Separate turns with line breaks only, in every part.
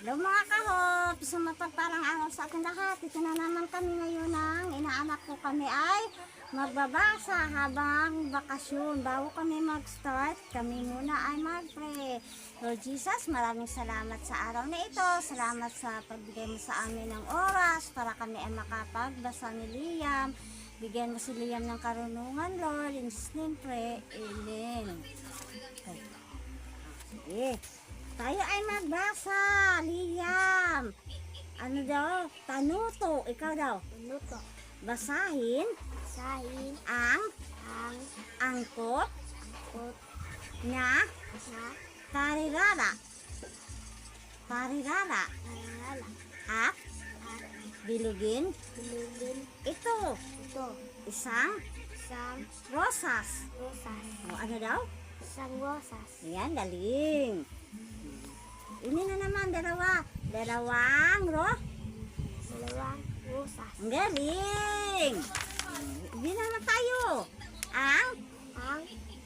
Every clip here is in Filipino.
Hello mga kahop, sa mapagpalang araw sa ating lahat. Ito na naman kami ngayon ng inaanak ko kami ay magbabasa habang bakasyon. Bago kami mag-start, kami muna ay mag-pray. Lord Jesus, maraming salamat sa araw na ito. Salamat sa pagbigay mo sa amin ng oras para kami ay makapagbasa ni Liam. Bigyan mo si Liam ng karunungan, Lord. In Jesus' name pray. Amen. Sige. Tayo ay magbasa, Liam. Ano daw? Tanuto. Ikaw daw.
Tanuto.
Basahin ang angkot na tarirara at bilugin ito isang rosas. O, ano daw?
Isang rosas.
Ayan, galing. Ini na naman, dalawang
rosas.
Ang galing. Hindi naman tayo. Ang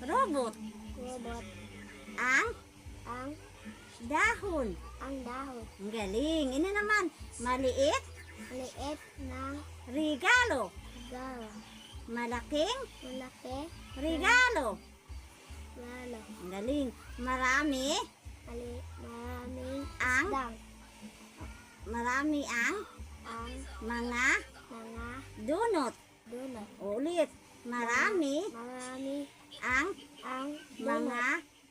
robot. Ang dahon.
Ang dahon.
Ang galing. Ini naman, maliit
ng
regalo.
gala.
Malaking
Malaki.
regalo.
Lalo.
Ang galing. Marami
Maraming
ang mga
mga
donut.
donut.
Ulit. Marami ang mga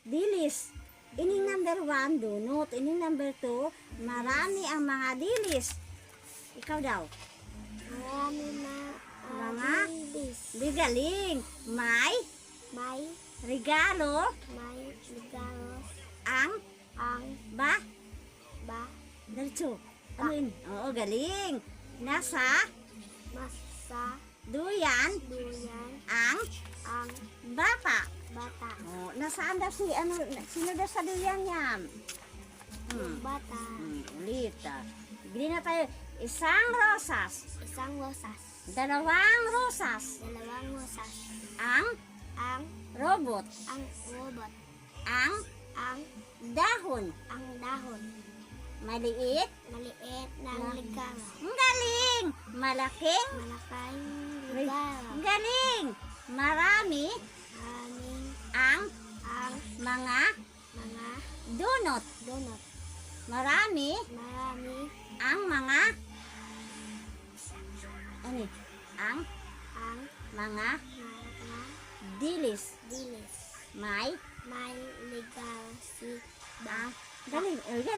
dilis. Ini number 1, donut. Ini number 2, marami ang mga dilis. Ikaw daw. Mga bigaling. May regalo ang diretso. Ano yun? Oo, galing. Nasa duyan ang bata. Oh, nasaan daw sino daw sa duyan yan?
Bata.
Ulit. Bili na tayo. Isang rosas. Dalawang rosas. Ang robot. Ang dahon. Maliit.
ng ligara.
Ang galing. Malaking.
Ligara.
Ang galing. Marami ang mga
Mga
donut.
donut.
Marami ang mga ang mga dilis.
dilis.
May
May ligara si
galing.